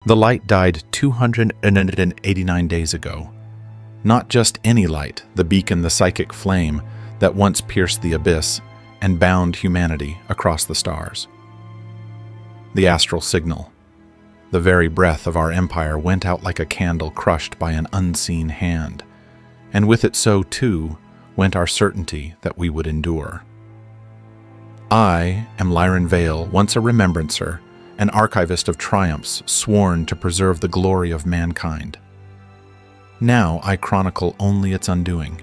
The light died 289 days ago. Not just any light, the beacon, the psychic flame that once pierced the abyss and bound humanity across the stars. The astral signal. The very breath of our empire went out like a candle crushed by an unseen hand, and with it so, too, went our certainty that we would endure. I am Lyron Vale, once a remembrancer, an archivist of triumphs sworn to preserve the glory of mankind. Now I chronicle only its undoing.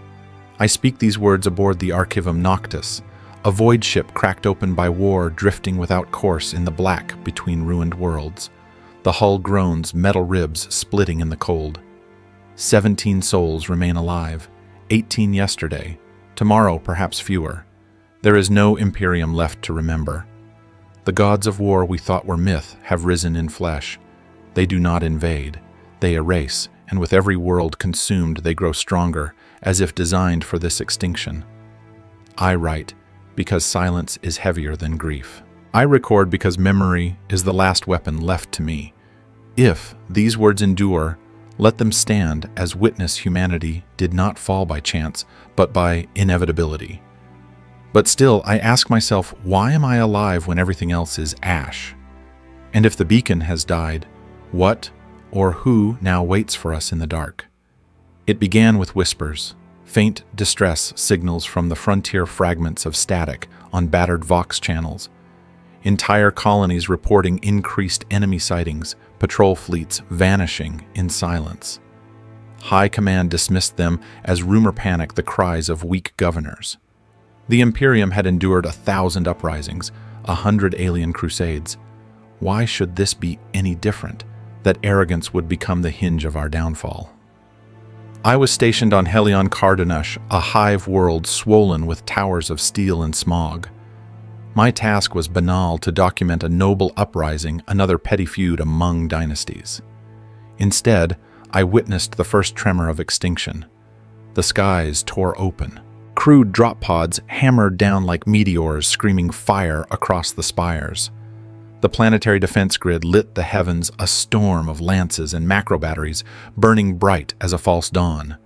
I speak these words aboard the Archivum Noctis, a void ship cracked open by war drifting without course in the black between ruined worlds. The hull groans, metal ribs splitting in the cold. 17 souls remain alive, 18 yesterday, tomorrow perhaps fewer. There is no Imperium left to remember. The gods of war we thought were myth have risen in flesh. They do not invade, they erase, and with every world consumed they grow stronger, as if designed for this extinction. I write because silence is heavier than grief. I record because memory is the last weapon left to me. If these words endure, let them stand as witness humanity did not fall by chance, but by inevitability. But still, I ask myself, why am I alive when everything else is ash? And if the beacon has died, what or who now waits for us in the dark? It began with whispers, faint distress signals from the frontier fragments of static on battered Vox channels. Entire colonies reporting increased enemy sightings, patrol fleets vanishing in silence. High command dismissed them as rumor panic, the cries of weak governors. The Imperium had endured 1,000 uprisings, 100 alien crusades. Why should this be any different, that arrogance would become the hinge of our downfall? I was stationed on Helion Cardanush, a hive world swollen with towers of steel and smog. My task was banal: to document a noble uprising, another petty feud among dynasties. Instead, I witnessed the first tremor of extinction. The skies tore open. Crude drop pods hammered down like meteors, screaming fire across the spires. The planetary defense grid lit the heavens, a storm of lances and macro batteries, burning bright as a false dawn.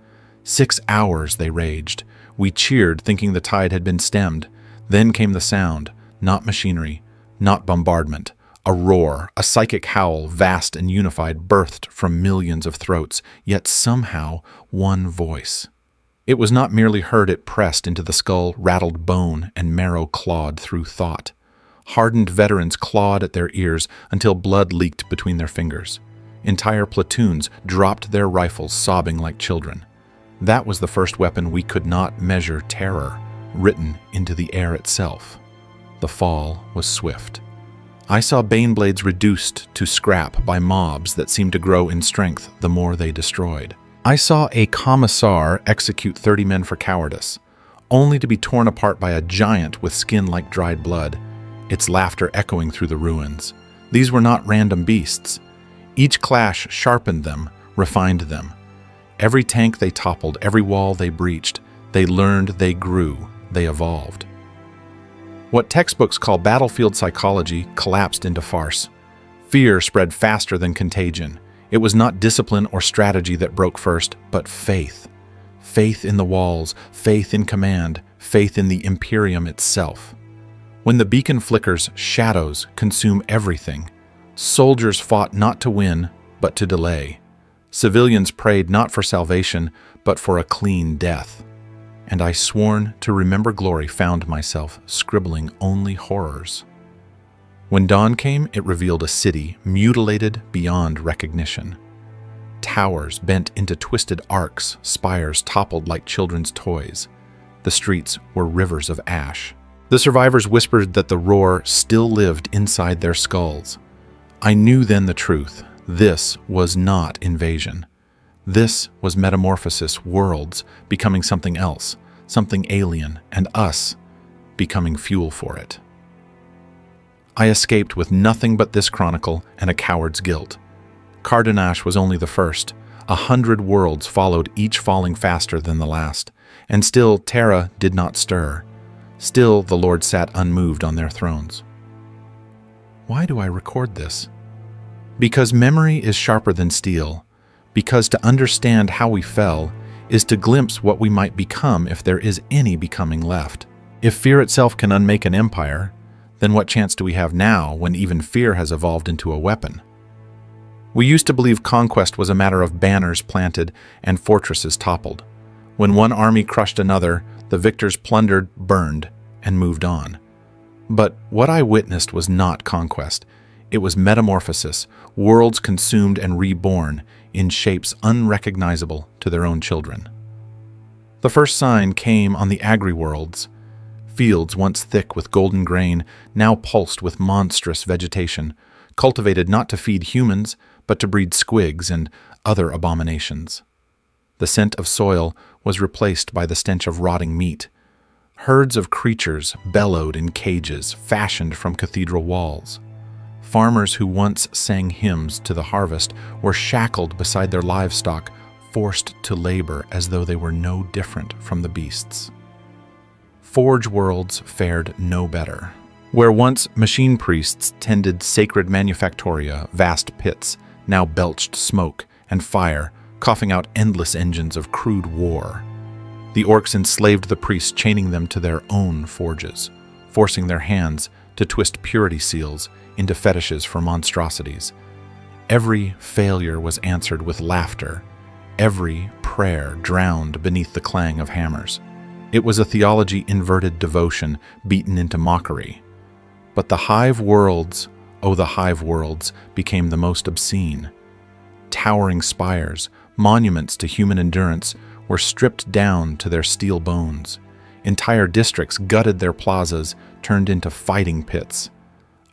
6 hours they raged. We cheered, thinking the tide had been stemmed. Then came the sound, not machinery, not bombardment. A roar, a psychic howl, vast and unified, birthed from millions of throats, yet somehow one voice. It was not merely heard, it pressed into the skull, rattled bone, and marrow clawed through thought. Hardened veterans clawed at their ears until blood leaked between their fingers. Entire platoons dropped their rifles, sobbing like children. That was the first weapon we could not measure: terror, written into the air itself. The fall was swift. I saw Baneblades reduced to scrap by mobs that seemed to grow in strength the more they destroyed. I saw a commissar execute 30 men for cowardice, only to be torn apart by a giant with skin like dried blood, its laughter echoing through the ruins. These were not random beasts. Each clash sharpened them, refined them. Every tank they toppled, every wall they breached, they learned, they grew, they evolved. What textbooks call battlefield psychology collapsed into farce. Fear spread faster than contagion. It was not discipline or strategy that broke first, but faith. Faith in the walls, faith in command, faith in the Imperium itself. When the beacon flickers, shadows consume everything. Soldiers fought not to win, but to delay. Civilians prayed not for salvation, but for a clean death. And I, sworn to remember glory, found myself scribbling only horrors. When dawn came, it revealed a city mutilated beyond recognition. Towers bent into twisted arcs, spires toppled like children's toys. The streets were rivers of ash. The survivors whispered that the roar still lived inside their skulls. I knew then the truth. This was not invasion. This was metamorphosis, worlds becoming something else, something alien, and us becoming fuel for it. I escaped with nothing but this chronicle and a coward's guilt. Cardanush was only the first. 100 worlds followed, each falling faster than the last. And still Terra did not stir. Still the Lord sat unmoved on their thrones. Why do I record this? Because memory is sharper than steel, because to understand how we fell is to glimpse what we might become if there is any becoming left. If fear itself can unmake an empire, then what chance do we have now when even fear has evolved into a weapon? We used to believe conquest was a matter of banners planted and fortresses toppled. When one army crushed another, the victors plundered, burned, and moved on. But what I witnessed was not conquest. It was metamorphosis, worlds consumed and reborn in shapes unrecognizable to their own children. The first sign came on the agri-worlds. Fields once thick with golden grain, now pulsed with monstrous vegetation, cultivated not to feed humans, but to breed squigs and other abominations. The scent of soil was replaced by the stench of rotting meat. Herds of creatures bellowed in cages fashioned from cathedral walls. Farmers who once sang hymns to the harvest were shackled beside their livestock, forced to labor as though they were no different from the beasts. Forge worlds fared no better. Where once machine priests tended sacred manufactoria, vast pits now belched smoke and fire, coughing out endless engines of crude war. The orcs enslaved the priests, chaining them to their own forges, forcing their hands to twist purity seals into fetishes for monstrosities. Every failure was answered with laughter, every prayer drowned beneath the clang of hammers. It was a theology-inverted devotion beaten into mockery. But the hive worlds, oh the hive worlds, became the most obscene. Towering spires, monuments to human endurance, were stripped down to their steel bones. Entire districts gutted their plazas, turned into fighting pits.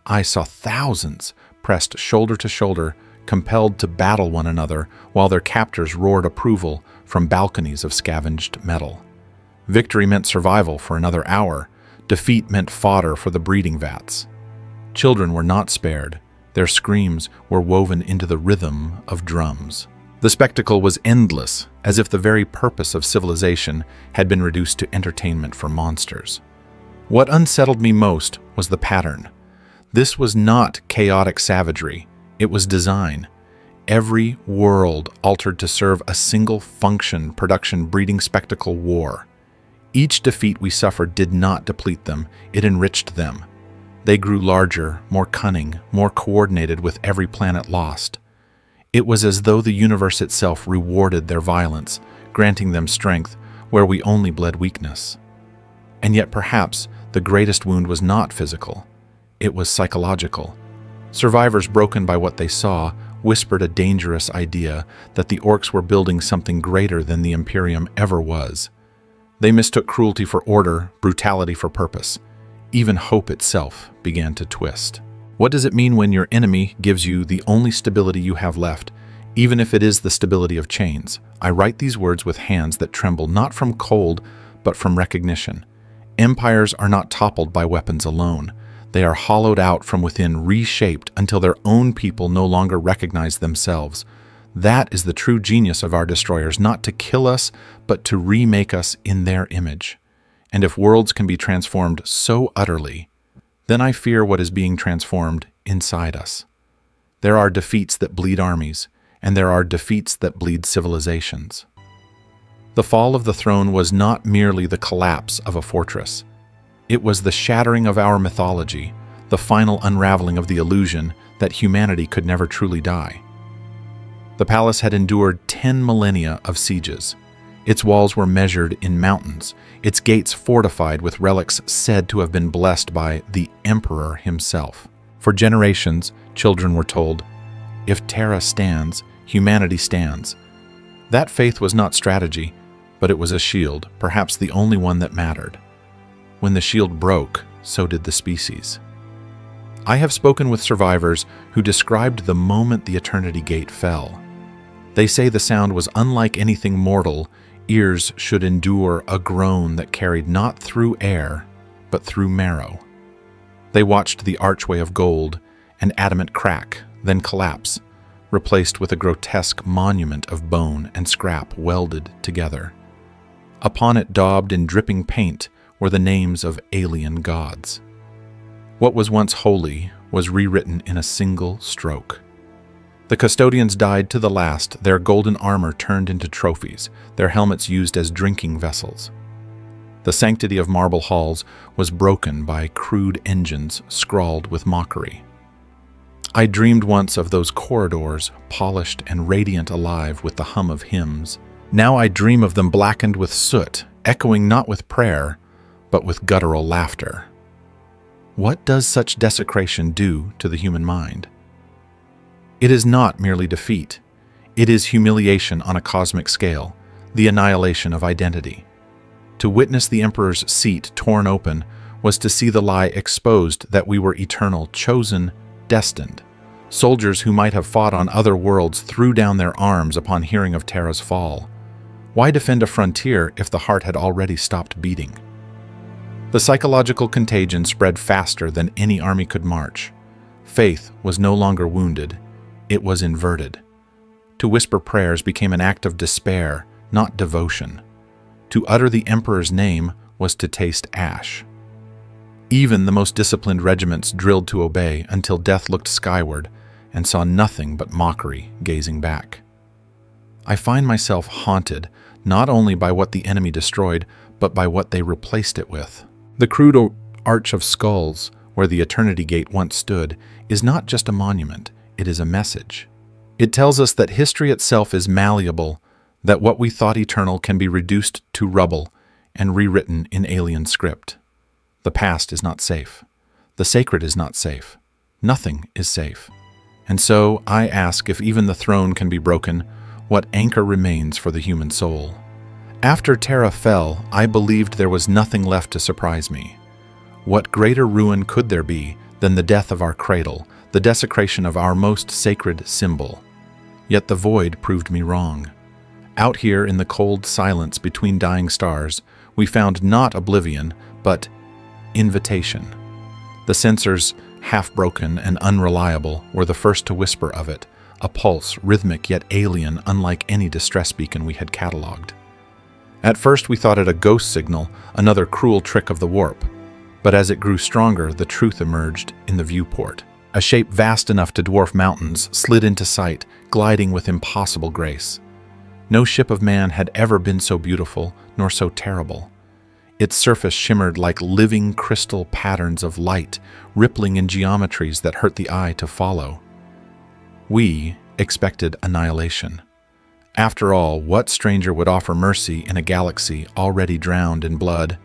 I saw thousands pressed shoulder to shoulder, compelled to battle one another, while their captors roared approval from balconies of scavenged metal. Victory meant survival for another hour. Defeat meant fodder for the breeding vats. Children were not spared. Their screams were woven into the rhythm of drums. The spectacle was endless, as if the very purpose of civilization had been reduced to entertainment for monsters. What unsettled me most was the pattern. This was not chaotic savagery. It was design. Every world altered to serve a single function, production, breeding, spectacle, war. Each defeat we suffered did not deplete them, it enriched them. They grew larger, more cunning, more coordinated with every planet lost. It was as though the universe itself rewarded their violence, granting them strength where we only bled weakness. And yet perhaps the greatest wound was not physical. It was psychological. Survivors, broken by what they saw, whispered a dangerous idea that the orcs were building something greater than the Imperium ever was. They mistook cruelty for order, brutality for purpose. Even hope itself began to twist. What does it mean when your enemy gives you the only stability you have left, even if it is the stability of chains? I write these words with hands that tremble not from cold, but from recognition. Empires are not toppled by weapons alone. They are hollowed out from within, reshaped until their own people no longer recognize themselves. That is the true genius of our destroyers, not to kill us, but to remake us in their image. And if worlds can be transformed so utterly, then I fear what is being transformed inside us. There are defeats that bleed armies, and there are defeats that bleed civilizations. The fall of the throne was not merely the collapse of a fortress. It was the shattering of our mythology, the final unraveling of the illusion that humanity could never truly die. The palace had endured 10 millennia of sieges. Its walls were measured in mountains, its gates fortified with relics said to have been blessed by the emperor himself. For generations, children were told, "If Terra stands, humanity stands." That faith was not strategy, but it was a shield, perhaps the only one that mattered. When the shield broke, so did the species. I have spoken with survivors who described the moment the Eternity Gate fell. They say the sound was unlike anything mortal. Ears should endure a groan that carried not through air, but through marrow. They watched the archway of gold, an adamant crack, then collapse, replaced with a grotesque monument of bone and scrap welded together. Upon it, daubed in dripping paint, were the names of alien gods. What was once holy was rewritten in a single stroke. The custodians died to the last, their golden armor turned into trophies, their helmets used as drinking vessels. The sanctity of marble halls was broken by crude engines scrawled with mockery. I dreamed once of those corridors, polished and radiant alive with the hum of hymns. Now I dream of them blackened with soot, echoing not with prayer, but with guttural laughter. What does such desecration do to the human mind? It is not merely defeat. It is humiliation on a cosmic scale, the annihilation of identity. To witness the Emperor's seat torn open was to see the lie exposed that we were eternal, chosen, destined. Soldiers who might have fought on other worlds threw down their arms upon hearing of Terra's fall. Why defend a frontier if the heart had already stopped beating? The psychological contagion spread faster than any army could march. Faith was no longer wounded, it was inverted. To whisper prayers became an act of despair, not devotion. To utter the Emperor's name was to taste ash. Even the most disciplined regiments drilled to obey until death looked skyward and saw nothing but mockery gazing back. I find myself haunted not only by what the enemy destroyed, but by what they replaced it with. The crude arch of skulls, where the Eternity Gate once stood, is not just a monument, it is a message. It tells us that history itself is malleable, that what we thought eternal can be reduced to rubble and rewritten in alien script. The past is not safe. The sacred is not safe. Nothing is safe. And so I ask, if even the throne can be broken, what anchor remains for the human soul? After Terra fell, I believed there was nothing left to surprise me. What greater ruin could there be than the death of our cradle, the desecration of our most sacred symbol? Yet the void proved me wrong. Out here in the cold silence between dying stars, we found not oblivion, but invitation. The sensors, half broken and unreliable, were the first to whisper of it, a pulse, rhythmic yet alien, unlike any distress beacon we had catalogued. At first we thought it a ghost signal, another cruel trick of the warp. But as it grew stronger, the truth emerged in the viewport. A shape vast enough to dwarf mountains slid into sight, gliding with impossible grace. No ship of man had ever been so beautiful, nor so terrible. Its surface shimmered like living crystal patterns of light, rippling in geometries that hurt the eye to follow. We expected annihilation. After all, what stranger would offer mercy in a galaxy already drowned in blood?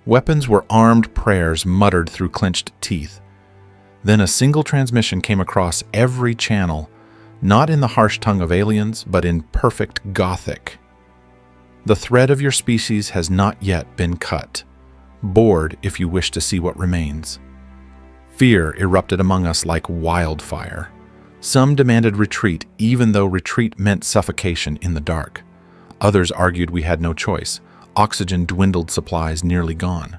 Weapons were armed prayers muttered through clenched teeth. Then a single transmission came across every channel, not in the harsh tongue of aliens, but in perfect Gothic. The thread of your species has not yet been cut. Board if you wish to see what remains. Fear erupted among us like wildfire. Some demanded retreat, even though retreat meant suffocation in the dark. Others argued we had no choice. Oxygen dwindled, supplies nearly gone.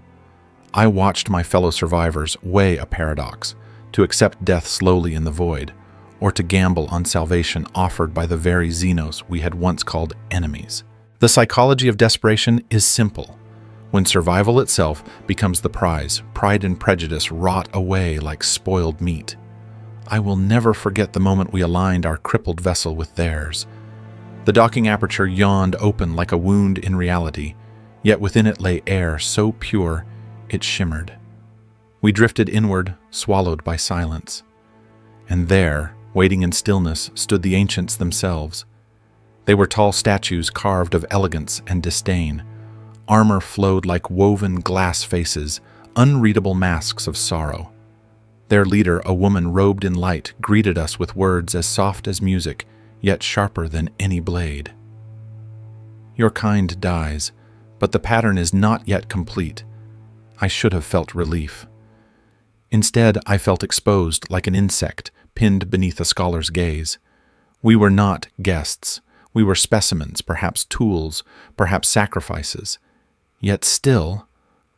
I watched my fellow survivors weigh a paradox, to accept death slowly in the void, or to gamble on salvation offered by the very Xenos we had once called enemies. The psychology of desperation is simple. When survival itself becomes the prize, pride and prejudice rot away like spoiled meat. I will never forget the moment we aligned our crippled vessel with theirs. The docking aperture yawned open like a wound in reality, yet within it lay air so pure it shimmered. We drifted inward, swallowed by silence. And there, waiting in stillness, stood the ancients themselves. They were tall statues carved of elegance and disdain. Armor flowed like woven glass faces, unreadable masks of sorrow. Their leader, a woman robed in light, greeted us with words as soft as music, yet sharper than any blade. Your kind dies, but the pattern is not yet complete. I should have felt relief. Instead, I felt exposed like an insect, pinned beneath a scholar's gaze. We were not guests. We were specimens, perhaps tools, perhaps sacrifices. Yet still,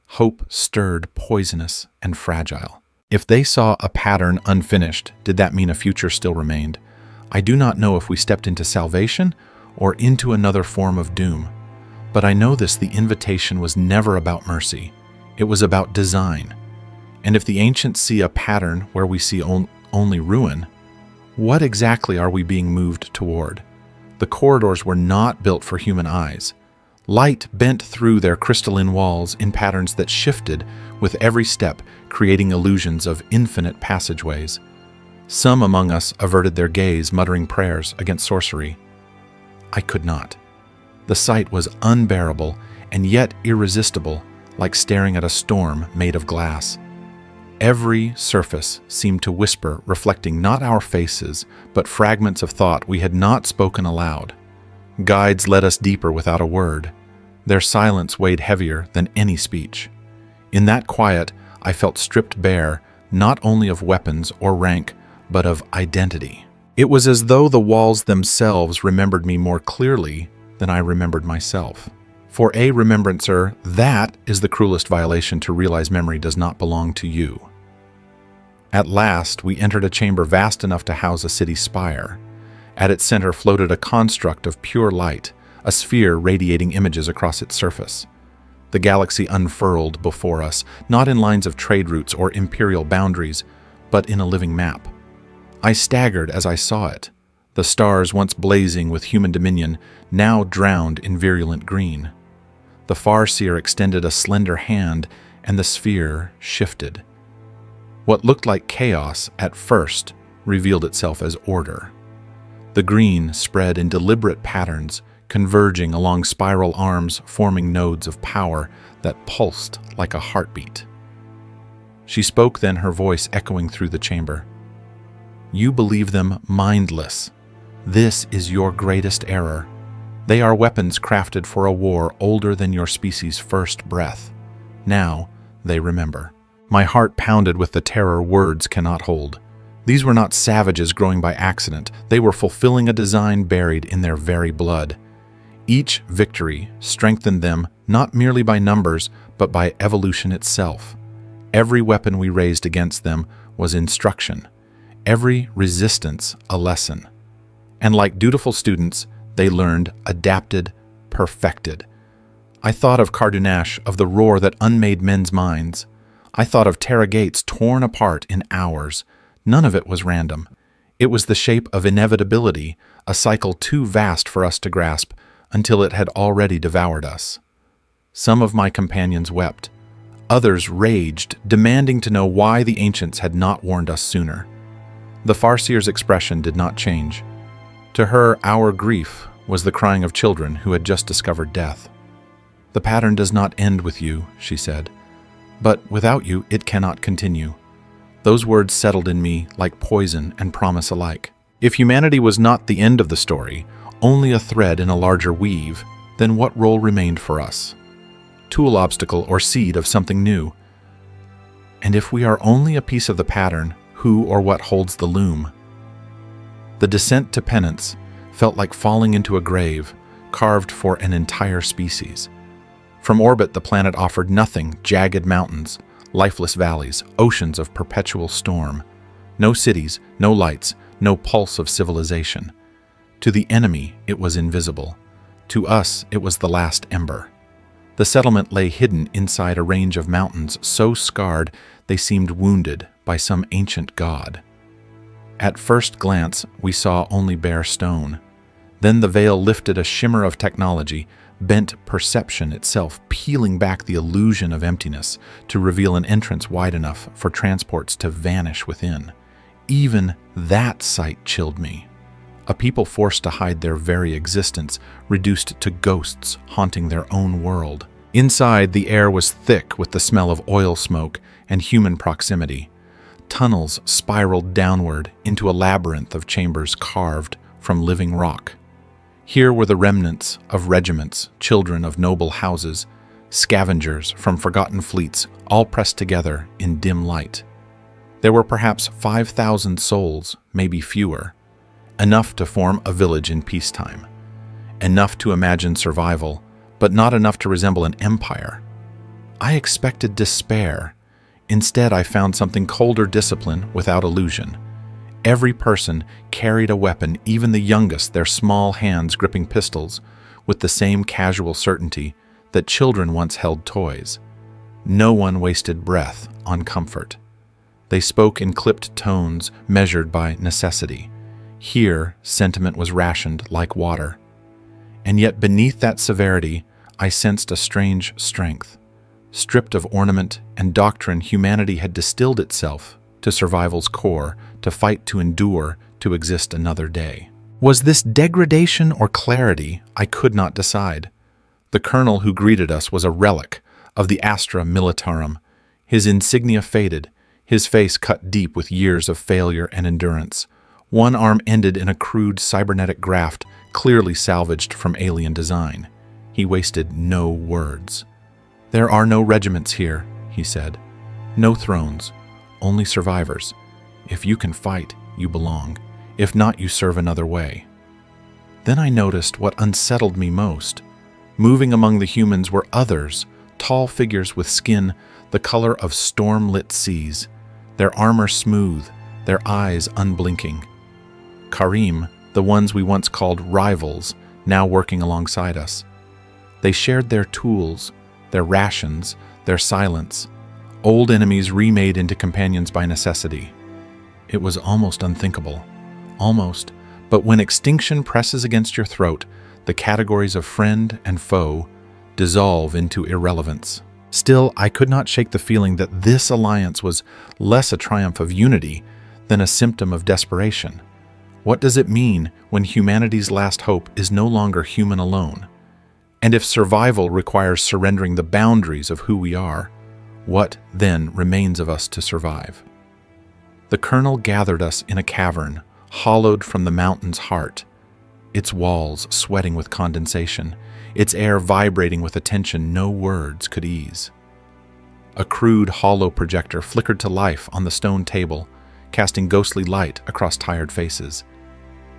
hope stirred poisonous and fragile. If they saw a pattern unfinished, did that mean a future still remained? I do not know if we stepped into salvation or into another form of doom. But I know this: the invitation was never about mercy. It was about design. And if the ancients see a pattern where we see only ruin, What exactly are we being moved toward? The corridors were not built for human eyes. Light bent through their crystalline walls in patterns that shifted with every step, creating illusions of infinite passageways. Some among us averted their gaze, muttering prayers against sorcery. I could not. The sight was unbearable and yet irresistible, like staring at a storm made of glass. Every surface seemed to whisper, reflecting not our faces, but fragments of thought we had not spoken aloud. Guides led us deeper without a word. Their silence weighed heavier than any speech. In that quiet, I felt stripped bare, not only of weapons or rank, but of identity. It was as though the walls themselves remembered me more clearly than I remembered myself. For a remembrancer, that is the cruelest violation, to realize memory does not belong to you. At last, we entered a chamber vast enough to house a city spire. At its center floated a construct of pure light, a sphere radiating images across its surface. The galaxy unfurled before us, not in lines of trade routes or imperial boundaries, but in a living map. I staggered as I saw it. The stars, once blazing with human dominion, now drowned in virulent green. The Farseer extended a slender hand, and the sphere shifted. What looked like chaos at first revealed itself as order. The green spread in deliberate patterns, converging along spiral arms, forming nodes of power that pulsed like a heartbeat. She spoke then, her voice echoing through the chamber. You believe them mindless. This is your greatest error. They are weapons crafted for a war older than your species' first breath. Now they remember. My heart pounded with the terror words cannot hold. These were not savages growing by accident. They were fulfilling a design buried in their very blood. Each victory strengthened them not merely by numbers, but by evolution itself. Every weapon we raised against them was instruction. Every resistance a lesson. And like dutiful students, they learned, adapted, perfected. I thought of Cardunash, of the roar that unmade men's minds. I thought of Terra gates torn apart in hours. None of it was random. It was the shape of inevitability, a cycle too vast for us to grasp, until it had already devoured us. Some of my companions wept. Others raged, demanding to know why the ancients had not warned us sooner. The Farseer's expression did not change. To her, our grief was the crying of children who had just discovered death. The pattern does not end with you, she said, but without you it cannot continue. Those words settled in me like poison and promise alike. If humanity was not the end of the story, only a thread in a larger weave, then what role remained for us? Tool obstacle or seed of something new? And if we are only a piece of the pattern, who or what holds the loom? The descent to penance felt like falling into a grave, carved for an entire species. From orbit, the planet offered nothing: jagged mountains, lifeless valleys, oceans of perpetual storm. No cities, no lights, no pulse of civilization. To the enemy, it was invisible. To us, it was the last ember. The settlement lay hidden inside a range of mountains so scarred they seemed wounded by some ancient god. At first glance, we saw only bare stone. Then the veil lifted a shimmer of technology, bent perception itself, peeling back the illusion of emptiness to reveal an entrance wide enough for transports to vanish within. Even that sight chilled me. A people forced to hide their very existence, reduced to ghosts haunting their own world. Inside, the air was thick with the smell of oil smoke and human proximity. Tunnels spiraled downward into a labyrinth of chambers carved from living rock. Here were the remnants of regiments, children of noble houses, scavengers from forgotten fleets, all pressed together in dim light. There were perhaps 5,000 souls, maybe fewer. Enough to form a village in peacetime. Enough to imagine survival, but not enough to resemble an empire. I expected despair. Instead, I found something colder: discipline without illusion. Every person carried a weapon, even the youngest, their small hands gripping pistols, with the same casual certainty that children once held toys. No one wasted breath on comfort. They spoke in clipped tones measured by necessity. Here, sentiment was rationed like water. And yet beneath that severity, I sensed a strange strength. Stripped of ornament and doctrine, humanity had distilled itself to survival's core, to fight, to endure, to exist another day. Was this degradation or clarity? I could not decide. The colonel who greeted us was a relic of the Astra Militarum, his insignia faded, his face cut deep with years of failure and endurance. One arm ended in a crude cybernetic graft, clearly salvaged from alien design. He wasted no words. "There are no regiments here," he said. "No thrones, only survivors. If you can fight, you belong. If not, you serve another way." Then I noticed what unsettled me most. Moving among the humans were others, tall figures with skin the color of storm-lit seas, their armor smooth, their eyes unblinking. Karim, the ones we once called rivals, now working alongside us. They shared their tools, their rations, their silence, old enemies remade into companions by necessity. It was almost unthinkable. Almost, but when extinction presses against your throat, the categories of friend and foe dissolve into irrelevance. Still, I could not shake the feeling that this alliance was less a triumph of unity than a symptom of desperation. What does it mean when humanity's last hope is no longer human alone? And if survival requires surrendering the boundaries of who we are, what then remains of us to survive? The colonel gathered us in a cavern, hollowed from the mountain's heart, its walls sweating with condensation, its air vibrating with a tension no words could ease. A crude hollow projector flickered to life on the stone table, casting ghostly light across tired faces.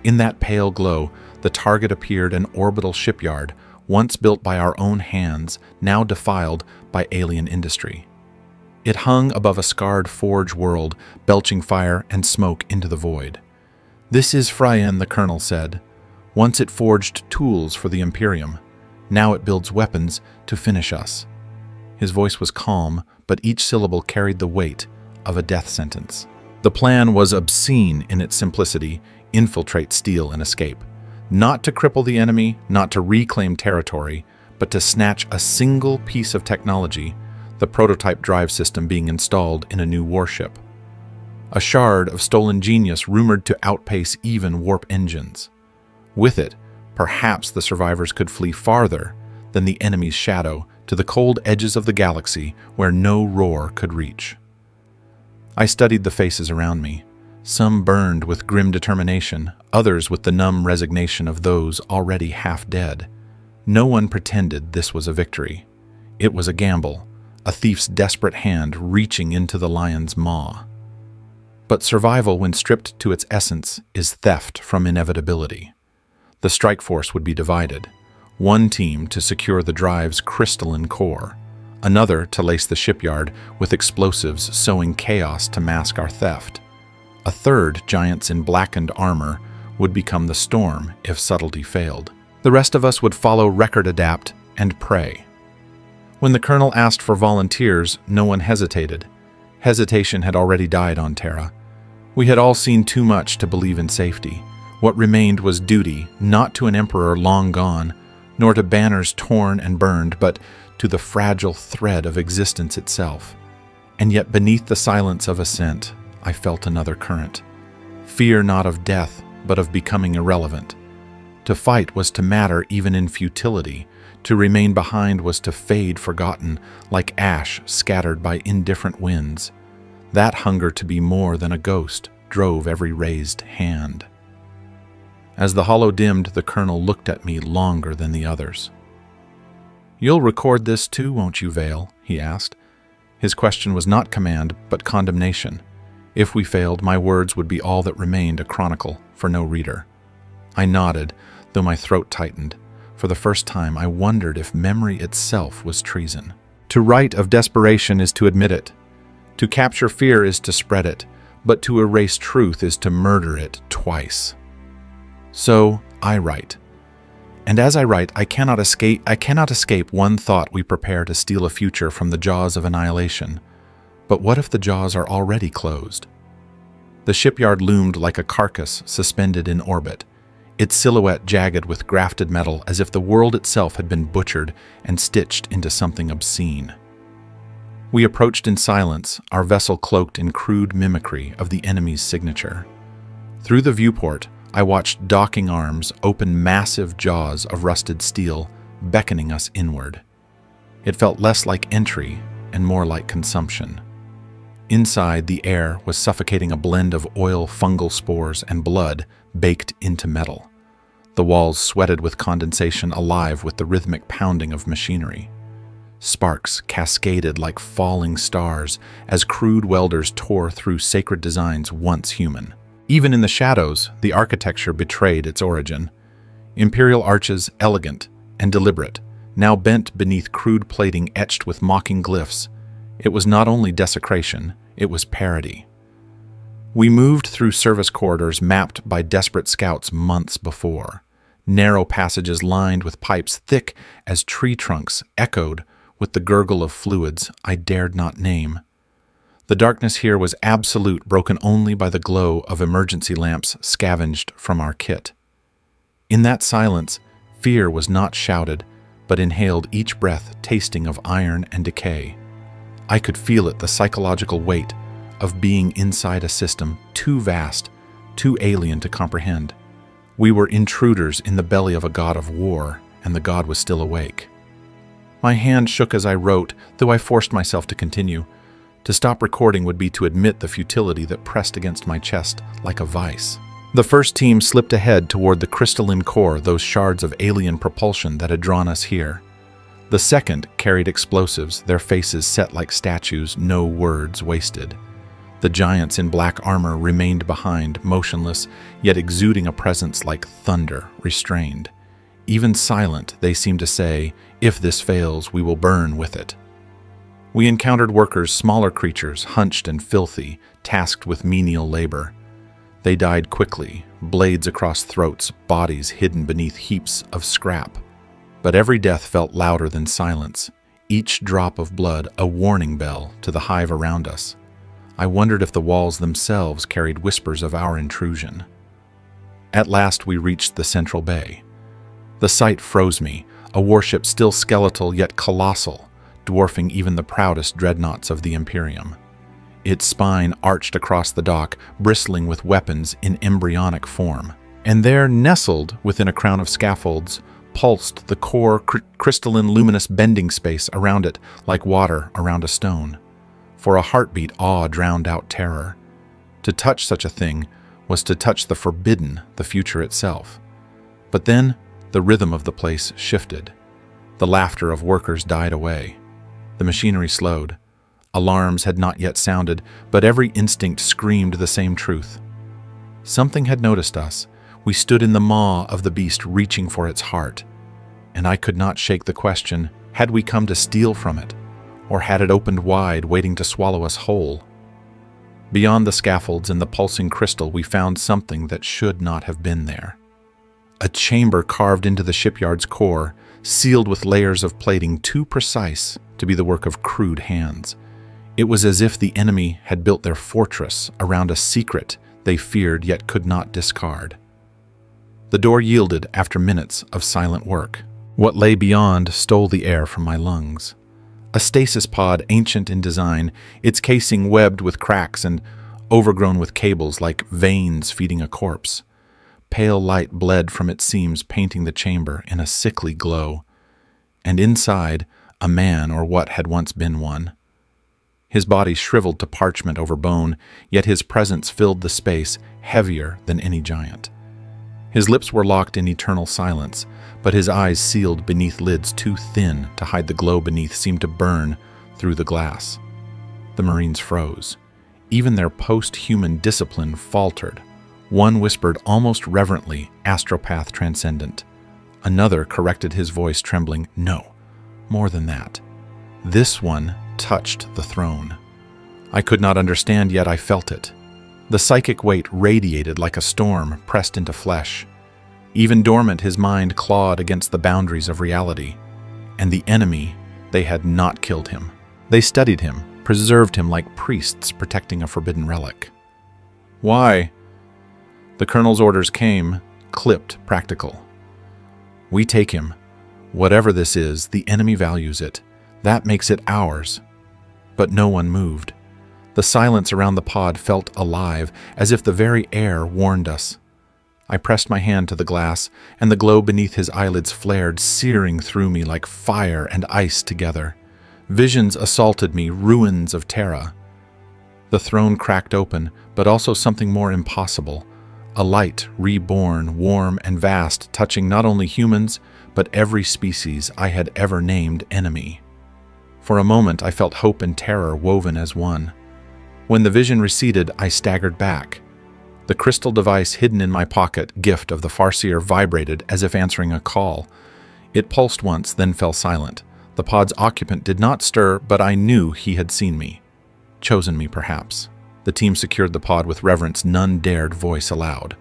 In that pale glow, the target appeared an orbital shipyard, once built by our own hands, now defiled by alien industry. It hung above a scarred forge world, belching fire and smoke into the void. "This is Freyen," the colonel said. "Once it forged tools for the Imperium. Now it builds weapons to finish us." His voice was calm, but each syllable carried the weight of a death sentence. The plan was obscene in its simplicity: infiltrate, steal, and escape. Not to cripple the enemy, not to reclaim territory, but to snatch a single piece of technology, the prototype drive system being installed in a new warship. A shard of stolen genius rumored to outpace even warp engines. With it, perhaps the survivors could flee farther than the enemy's shadow to the cold edges of the galaxy where no roar could reach. I studied the faces around me. Some burned with grim determination, others with the numb resignation of those already half dead. No one pretended this was a victory. It was a gamble, a thief's desperate hand reaching into the lion's maw. But survival, when stripped to its essence, is theft from inevitability. The strike force would be divided. One team to secure the drive's crystalline core, another to lace the shipyard with explosives, sowing chaos to mask our theft. A third, giants in blackened armor, would become the storm if subtlety failed. The rest of us would follow record adapt and pray. When the colonel asked for volunteers, no one hesitated. Hesitation had already died on Terra. We had all seen too much to believe in safety. What remained was duty, not to an emperor long gone, nor to banners torn and burned, but to the fragile thread of existence itself. And yet beneath the silence of assent, I felt another current. Fear not of death, but of becoming irrelevant. To fight was to matter even in futility. To remain behind was to fade forgotten, like ash scattered by indifferent winds. That hunger to be more than a ghost drove every raised hand. As the hollow dimmed, the colonel looked at me longer than the others. "You'll record this too, won't you, Vale?" he asked. His question was not command, but condemnation. If we failed, my words would be all that remained a chronicle for no reader. I nodded, though my throat tightened. For the first time, I wondered if memory itself was treason. To write of desperation is to admit it. To capture fear is to spread it, but to erase truth is to murder it twice. So I write. And as I write, I cannot escape one thought: we prepare to steal a future from the jaws of annihilation. But what if the jaws are already closed? The shipyard loomed like a carcass suspended in orbit, its silhouette jagged with grafted metal as if the world itself had been butchered and stitched into something obscene. We approached in silence, our vessel cloaked in crude mimicry of the enemy's signature. Through the viewport, I watched docking arms open massive jaws of rusted steel, beckoning us inward. It felt less like entry and more like consumption. Inside, the air was suffocating a blend of oil, fungal spores, and blood baked into metal. The walls sweated with condensation, alive with the rhythmic pounding of machinery. Sparks cascaded like falling stars as crude welders tore through sacred designs once human. Even in the shadows, the architecture betrayed its origin. Imperial arches, elegant and deliberate, now bent beneath crude plating etched with mocking glyphs. It was not only desecration, it was parody. We moved through service corridors mapped by desperate scouts months before. Narrow passages lined with pipes thick as tree trunks echoed with the gurgle of fluids I dared not name. The darkness here was absolute, broken only by the glow of emergency lamps scavenged from our kit. In that silence, fear was not shouted, but inhaled each breath, tasting of iron and decay. I could feel it, the psychological weight of being inside a system too vast, too alien to comprehend. We were intruders in the belly of a god of war, and the god was still awake. My hand shook as I wrote, though I forced myself to continue. To stop recording would be to admit the futility that pressed against my chest like a vice. The first team slipped ahead toward the crystalline core, those shards of alien propulsion that had drawn us here. The second carried explosives, their faces set like statues, no words wasted. The giants in black armor remained behind, motionless, yet exuding a presence like thunder, restrained. Even silent, they seemed to say, "If this fails, we will burn with it." We encountered workers, smaller creatures, hunched and filthy, tasked with menial labor. They died quickly, blades across throats, bodies hidden beneath heaps of scrap. But every death felt louder than silence, each drop of blood a warning bell to the hive around us. I wondered if the walls themselves carried whispers of our intrusion. At last we reached the central bay. The sight froze me, a warship still skeletal yet colossal, dwarfing even the proudest dreadnoughts of the Imperium. Its spine arched across the dock, bristling with weapons in embryonic form. And there, nestled within a crown of scaffolds, pulsed the core crystalline luminous bending space around it like water around a stone. For a heartbeat, awe drowned out terror. To touch such a thing was to touch the forbidden, the future itself. But then, the rhythm of the place shifted. The laughter of workers died away. The machinery slowed. Alarms had not yet sounded, but every instinct screamed the same truth. Something had noticed us. We stood in the maw of the beast, reaching for its heart. And I could not shake the question, had we come to steal from it? Or had it opened wide, waiting to swallow us whole? Beyond the scaffolds and the pulsing crystal, we found something that should not have been there. A chamber carved into the shipyard's core, sealed with layers of plating too precise to be the work of crude hands. It was as if the enemy had built their fortress around a secret they feared yet could not discard. The door yielded after minutes of silent work. What lay beyond stole the air from my lungs. A stasis pod, ancient in design, its casing webbed with cracks and overgrown with cables like veins feeding a corpse. Pale light bled from its seams, painting the chamber in a sickly glow. And inside, a man, or what had once been one. His body shriveled to parchment over bone, yet his presence filled the space, heavier than any giant. His lips were locked in eternal silence, but his eyes, sealed beneath lids too thin to hide the glow beneath, seemed to burn through the glass. The Marines froze. Even their post-human discipline faltered. One whispered almost reverently, "Astropath transcendent." Another corrected his voice, trembling, "No, more than that." This one touched the throne. I could not understand, yet I felt it. The psychic weight radiated like a storm pressed into flesh. Even dormant, his mind clawed against the boundaries of reality. And the enemy, they had not killed him. They studied him, preserved him like priests protecting a forbidden relic. Why? The colonel's orders came, clipped, practical. We take him. Whatever this is, the enemy values it. That makes it ours. But no one moved. The silence around the pod felt alive, as if the very air warned us. I pressed my hand to the glass, and the glow beneath his eyelids flared, searing through me like fire and ice together. Visions assaulted me, ruins of Terra. The throne cracked open, but also something more impossible. A light, reborn, warm and vast, touching not only humans, but every species I had ever named enemy. For a moment I felt hope and terror woven as one. When the vision receded, I staggered back. The crystal device hidden in my pocket, gift of the Farseer, vibrated as if answering a call. It pulsed once, then fell silent. The pod's occupant did not stir, but I knew he had seen me. Chosen me, perhaps. The team secured the pod with reverence none dared voice aloud.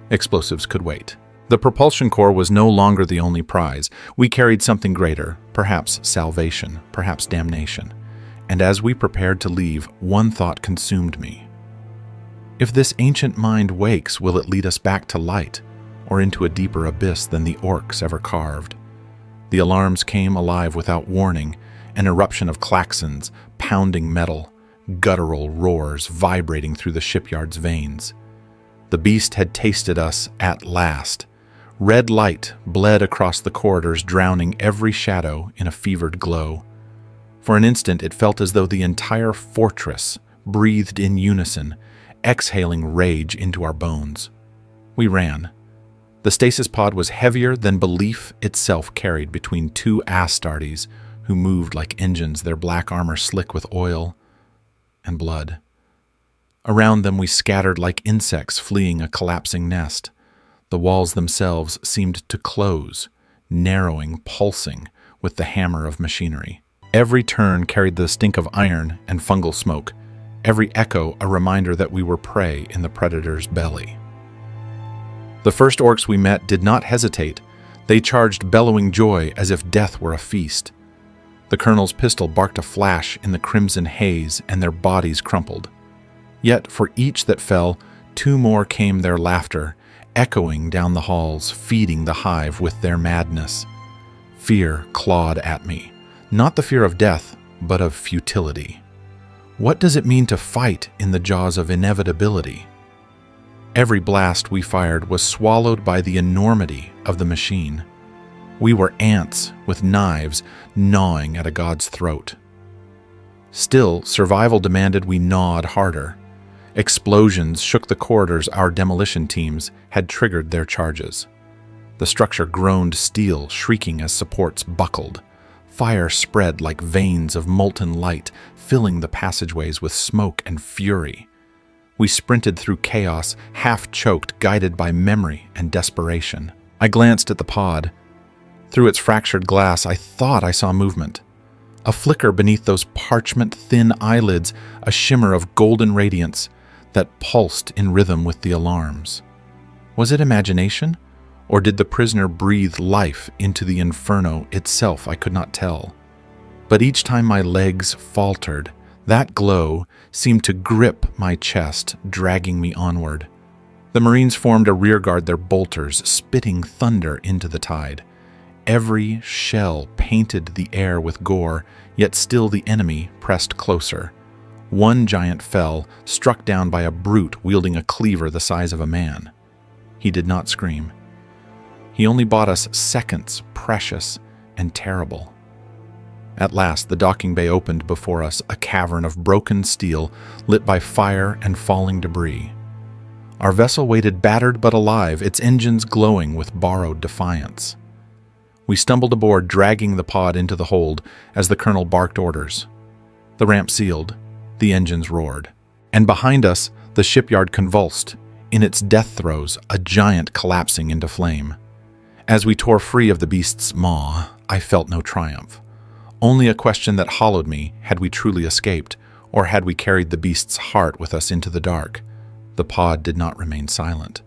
Explosives could wait. The propulsion core was no longer the only prize. We carried something greater, perhaps salvation, perhaps damnation. And as we prepared to leave, one thought consumed me. If this ancient mind wakes, will it lead us back to light, or into a deeper abyss than the orcs ever carved? The alarms came alive without warning, an eruption of klaxons, pounding metal, guttural roars vibrating through the shipyard's veins. The beast had tasted us at last. Red light bled across the corridors, drowning every shadow in a fevered glow. For an instant it felt as though the entire fortress breathed in unison, exhaling rage into our bones. We ran. The stasis pod was heavier than belief itself carried between two Astartes who moved like engines, their black armor slick with oil and blood. Around them we scattered like insects fleeing a collapsing nest. The walls themselves seemed to close, narrowing, pulsing with the hammer of machinery. Every turn carried the stink of iron and fungal smoke, every echo a reminder that we were prey in the predator's belly. The first orcs we met did not hesitate. They charged, bellowing joy as if death were a feast. The colonel's pistol barked a flash in the crimson haze, and their bodies crumpled. Yet for each that fell, two more came, their laughter, echoing down the halls, feeding the hive with their madness. Fear clawed at me, not the fear of death, but of futility. What does it mean to fight in the jaws of inevitability? Every blast we fired was swallowed by the enormity of the machine. We were ants with knives gnawing at a god's throat. Still, survival demanded we gnawed harder. Explosions shook the corridors our demolition teams had triggered their charges. The structure groaned steel, shrieking as supports buckled. Fire spread like veins of molten light, filling the passageways with smoke and fury. We sprinted through chaos, half-choked, guided by memory and desperation. I glanced at the pod. Through its fractured glass, I thought I saw movement. A flicker beneath those parchment-thin eyelids, a shimmer of golden radiance that pulsed in rhythm with the alarms. Was it imagination? Or did the prisoner breathe life into the inferno itself? I could not tell. But each time my legs faltered, that glow seemed to grip my chest, dragging me onward. The Marines formed a rearguard, their bolters spitting thunder into the tide. Every shell painted the air with gore, yet still the enemy pressed closer. One giant fell, struck down by a brute wielding a cleaver the size of a man. He did not scream. He only bought us seconds, precious and terrible. At last, the docking bay opened before us, a cavern of broken steel lit by fire and falling debris. Our vessel waited battered but alive, its engines glowing with borrowed defiance. We stumbled aboard, dragging the pod into the hold as the colonel barked orders. The ramp sealed, the engines roared, and behind us, the shipyard convulsed, in its death throes, a giant collapsing into flame. As we tore free of the beast's maw, I felt no triumph. Only a question that hollowed me: had we truly escaped, or had we carried the beast's heart with us into the dark? The pod did not remain silent.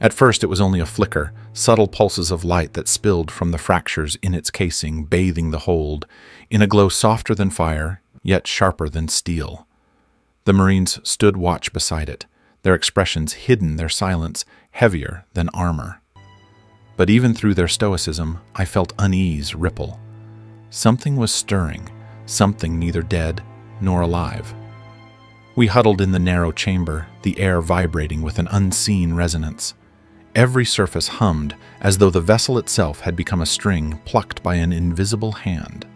At first it was only a flicker, subtle pulses of light that spilled from the fractures in its casing, bathing the hold, in a glow softer than fire, yet sharper than steel. The Marines stood watch beside it, their expressions hidden, their silence heavier than armor. But even through their stoicism, I felt unease ripple. Something was stirring, something neither dead nor alive. We huddled in the narrow chamber, the air vibrating with an unseen resonance. Every surface hummed, as though the vessel itself had become a string plucked by an invisible hand.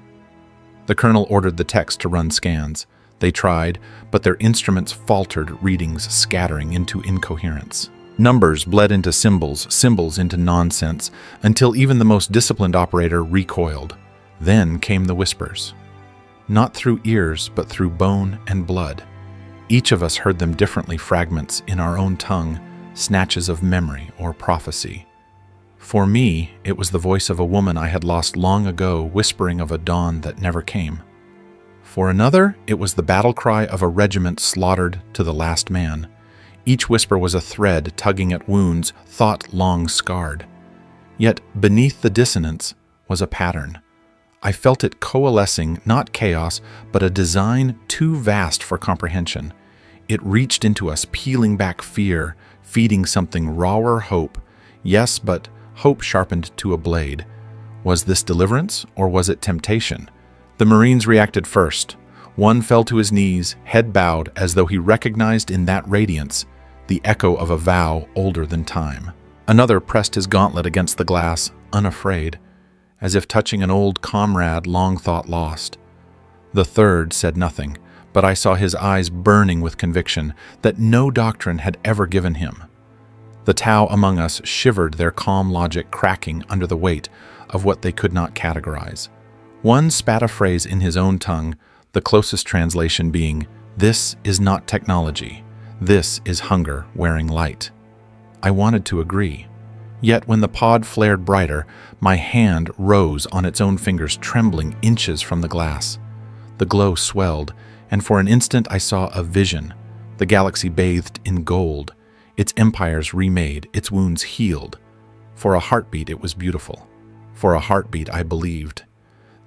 The colonel ordered the techs to run scans. They tried, but their instruments faltered, readings scattering into incoherence. Numbers bled into symbols, symbols into nonsense, until even the most disciplined operator recoiled. Then came the whispers. Not through ears, but through bone and blood. Each of us heard them differently, fragments in our own tongue, snatches of memory or prophecy. For me, it was the voice of a woman I had lost long ago, whispering of a dawn that never came. For another, it was the battle cry of a regiment slaughtered to the last man. Each whisper was a thread tugging at wounds thought long scarred. Yet beneath the dissonance was a pattern. I felt it coalescing, not chaos, but a design too vast for comprehension. It reached into us, peeling back fear, feeding something rawer hope. Yes, but hope sharpened to a blade. Was this deliverance, or was it temptation? The Marines reacted first. One fell to his knees, head bowed, as though he recognized in that radiance the echo of a vow older than time. Another pressed his gauntlet against the glass, unafraid, as if touching an old comrade long thought lost. The third said nothing, but I saw his eyes burning with conviction that no doctrine had ever given him. The Tau among us shivered, their calm logic cracking under the weight of what they could not categorize. One spat a phrase in his own tongue, the closest translation being, "This is not technology. This is hunger wearing light." I wanted to agree. Yet when the pod flared brighter, my hand rose on its own fingers, trembling inches from the glass. The glow swelled, and for an instant I saw a vision, the galaxy bathed in gold, its empires remade, its wounds healed. For a heartbeat it was beautiful. For a heartbeat I believed.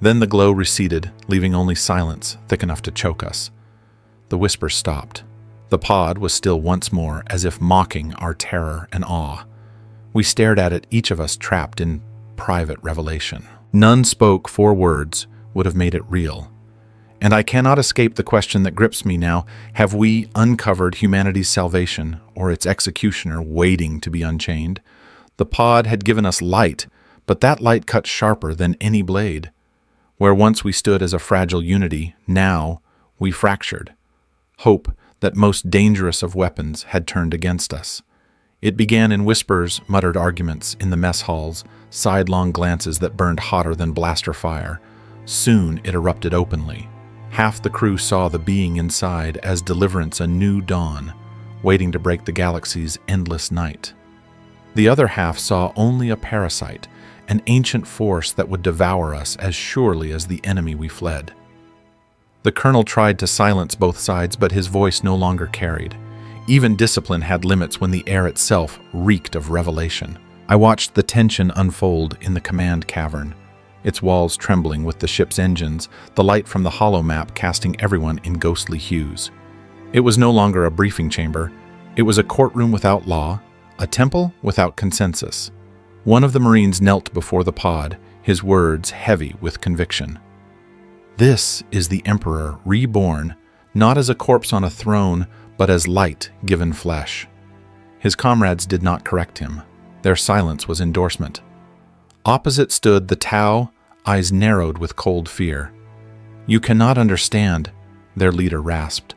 Then the glow receded, leaving only silence thick enough to choke us. The whisper stopped. The pod was still once more, as if mocking our terror and awe. We stared at it, each of us trapped in private revelation. None spoke, 4 words would have made it real. And I cannot escape the question that grips me now: have we uncovered humanity's salvation, or its executioner waiting to be unchained? The pod had given us light, but that light cut sharper than any blade. Where once we stood as a fragile unity, now we fractured. Hope, that most dangerous of weapons, had turned against us. It began in whispers, muttered arguments in the mess halls, sidelong glances that burned hotter than blaster fire. Soon it erupted openly. Half the crew saw the being inside as deliverance, a new dawn, waiting to break the galaxy's endless night. The other half saw only a parasite, an ancient force that would devour us as surely as the enemy we fled. The colonel tried to silence both sides, but his voice no longer carried. Even discipline had limits when the air itself reeked of revelation. I watched the tension unfold in the command cavern, its walls trembling with the ship's engines, the light from the hollow map casting everyone in ghostly hues. It was no longer a briefing chamber. It was a courtroom without law, a temple without consensus. One of the Marines knelt before the pod, his words heavy with conviction. "This is the Emperor reborn, not as a corpse on a throne, but as light given flesh." His comrades did not correct him. Their silence was endorsement. Opposite stood the Tau, eyes narrowed with cold fear. "You cannot understand," their leader rasped.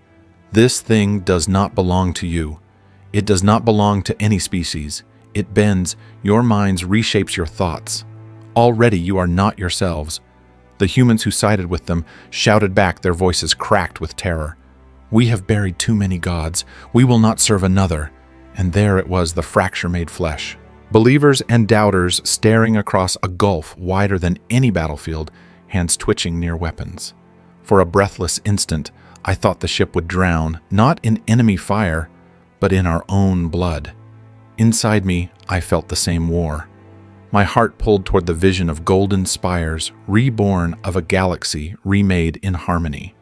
"This thing does not belong to you. It does not belong to any species. It bends your minds, reshapes your thoughts. Already you are not yourselves." The humans who sided with them shouted back, their voices cracked with terror. "We have buried too many gods. We will not serve another." And there it was, the fracture made flesh. Believers and doubters staring across a gulf wider than any battlefield, hands twitching near weapons. For a breathless instant, I thought the ship would drown, not in enemy fire, but in our own blood. Inside me, I felt the same war. My heart pulled toward the vision of golden spires, reborn of a galaxy remade in harmony.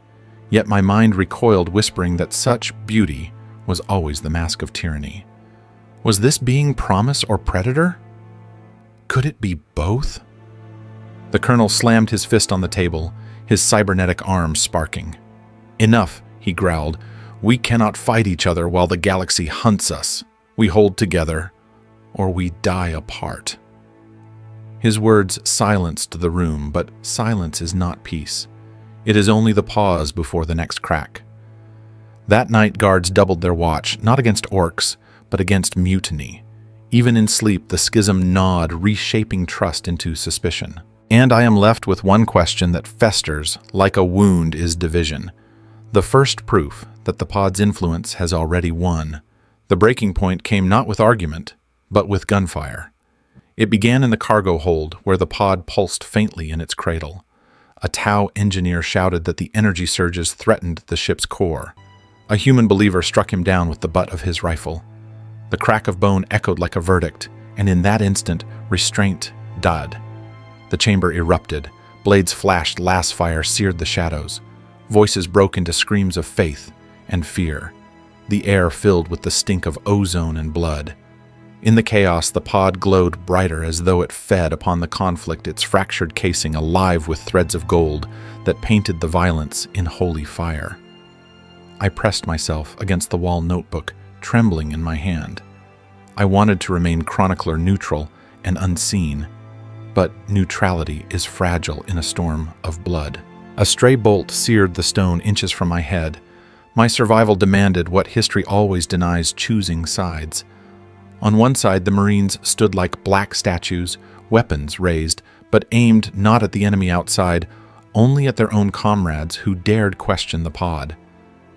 Yet my mind recoiled, whispering that such beauty was always the mask of tyranny. Was this being promise or predator? Could it be both? The colonel slammed his fist on the table, his cybernetic arm sparking. "Enough," he growled. "We cannot fight each other while the galaxy hunts us. We hold together, or we die apart." His words silenced the room, but silence is not peace. It is only the pause before the next crack. That night, guards doubled their watch, not against orcs, but against mutiny. Even in sleep, the schism gnawed, reshaping trust into suspicion. And I am left with one question that festers like a wound is division. The first proof that the pod's influence has already won. The breaking point came not with argument, but with gunfire. It began in the cargo hold, where the pod pulsed faintly in its cradle. A Tau engineer shouted that the energy surges threatened the ship's core. A human believer struck him down with the butt of his rifle. The crack of bone echoed like a verdict, and in that instant, restraint died. The chamber erupted. Blades flashed, lass fire seared the shadows. Voices broke into screams of faith and fear. The air filled with the stink of ozone and blood. In the chaos, the pod glowed brighter as though it fed upon the conflict, its fractured casing alive with threads of gold that painted the violence in holy fire. I pressed myself against the wall notebook, trembling in my hand. I wanted to remain chronicler neutral and unseen, but neutrality is fragile in a storm of blood. A stray bolt seared the stone inches from my head. My survival demanded what history always denies: choosing sides. On one side, the Marines stood like black statues, weapons raised, but aimed not at the enemy outside, only at their own comrades who dared question the pod.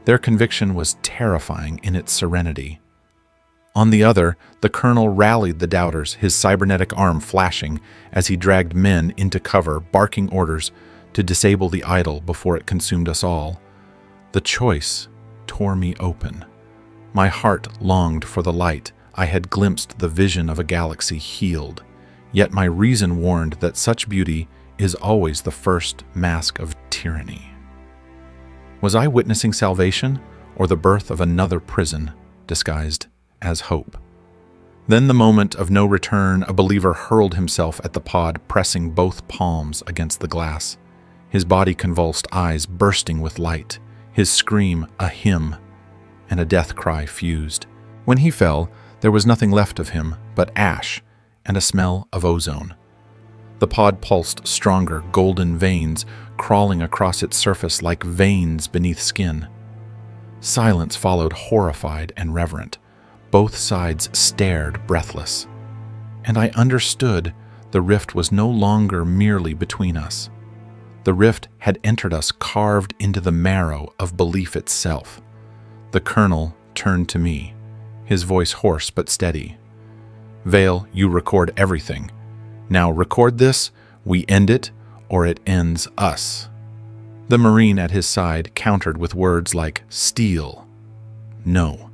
Their conviction was terrifying in its serenity. On the other, the colonel rallied the doubters, his cybernetic arm flashing as he dragged men into cover, barking orders to disable the idol before it consumed us all. The choice tore me open. My heart longed for the light. I had glimpsed the vision of a galaxy healed, yet my reason warned that such beauty is always the first mask of tyranny. Was I witnessing salvation, or the birth of another prison disguised as hope? Then the moment of no return, a believer hurled himself at the pod, pressing both palms against the glass. His body convulsed, eyes bursting with light, his scream a hymn, and a death cry fused. When he fell, there was nothing left of him but ash and a smell of ozone. The pod pulsed stronger, golden veins crawling across its surface like veins beneath skin. Silence followed, horrified and reverent. Both sides stared, breathless. And I understood the rift was no longer merely between us. The rift had entered us, carved into the marrow of belief itself. The colonel turned to me, his voice hoarse but steady. "Vale, you record everything. Now record this, we end it, or it ends us." The Marine at his side countered with words like "steal." "No.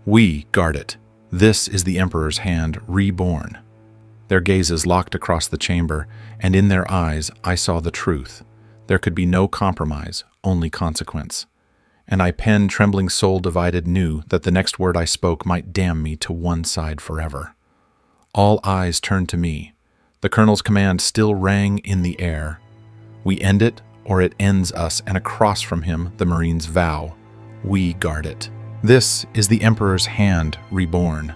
We guard it. This is the Emperor's hand reborn." Their gazes locked across the chamber, and in their eyes I saw the truth. There could be no compromise, only consequence. And I, pen trembling soul divided, knew that the next word I spoke might damn me to one side forever. All eyes turned to me. The colonel's command still rang in the air. We end it, or it ends us, and across from him the Marine's vow. We guard it. This is the Emperor's hand reborn.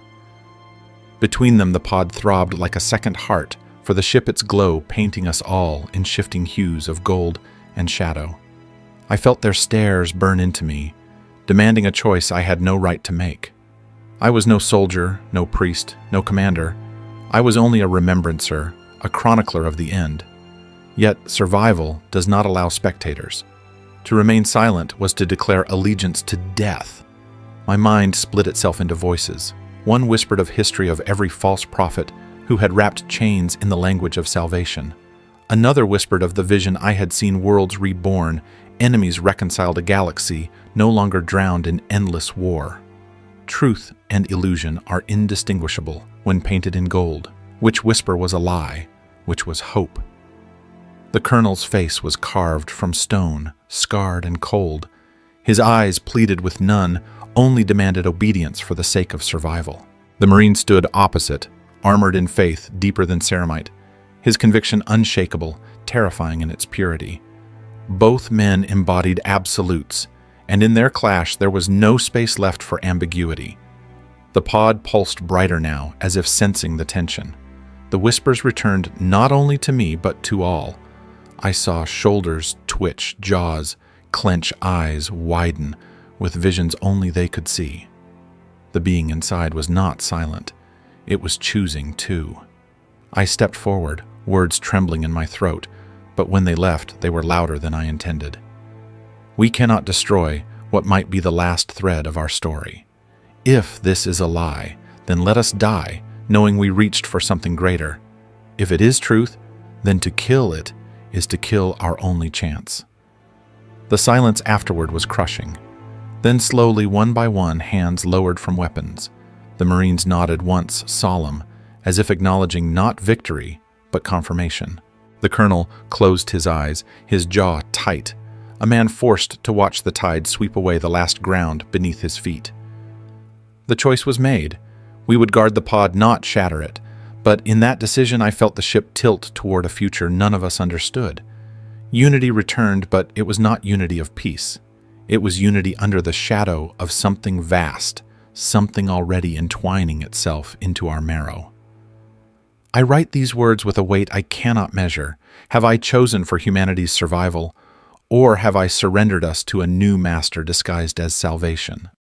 Between them the pod throbbed like a second heart, for the ship its glow painting us all in shifting hues of gold and shadow. I felt their stares burn into me, demanding a choice I had no right to make. I was no soldier, no priest, no commander. I was only a remembrancer, a chronicler of the end. Yet survival does not allow spectators. To remain silent was to declare allegiance to death. My mind split itself into voices. One whispered of history of every false prophet who had wrapped chains in the language of salvation. Another whispered of the vision I had seen: worlds reborn, enemies reconciled, a galaxy no longer drowned in endless war. Truth and illusion are indistinguishable when painted in gold. Which whisper was a lie? Which was hope? The colonel's face was carved from stone, scarred and cold. His eyes pleaded with none, only demanded obedience for the sake of survival. The Marine stood opposite, armored in faith deeper than ceramite, his conviction unshakable, terrifying in its purity. Both men embodied absolutes, and in their clash there was no space left for ambiguity. The pod pulsed brighter now, as if sensing the tension. The whispers returned not only to me, but to all. I saw shoulders twitch, jaws clench, eyes widen, with visions only they could see. The being inside was not silent. It was choosing too. I stepped forward, words trembling in my throat, but when they left, they were louder than I intended. We cannot destroy what might be the last thread of our story. If this is a lie, then let us die, knowing we reached for something greater. If it is truth, then to kill it is to kill our only chance. The silence afterward was crushing. Then slowly, one by one, hands lowered from weapons. The Marines nodded once, solemn, as if acknowledging not victory, but confirmation. The colonel closed his eyes, his jaw tight, a man forced to watch the tide sweep away the last ground beneath his feet. The choice was made. We would guard the pod, not shatter it. But in that decision, I felt the ship tilt toward a future none of us understood. Unity returned, but it was not unity of peace. It was unity under the shadow of something vast, something already entwining itself into our marrow. I write these words with a weight I cannot measure. Have I chosen for humanity's survival, or have I surrendered us to a new master disguised as salvation?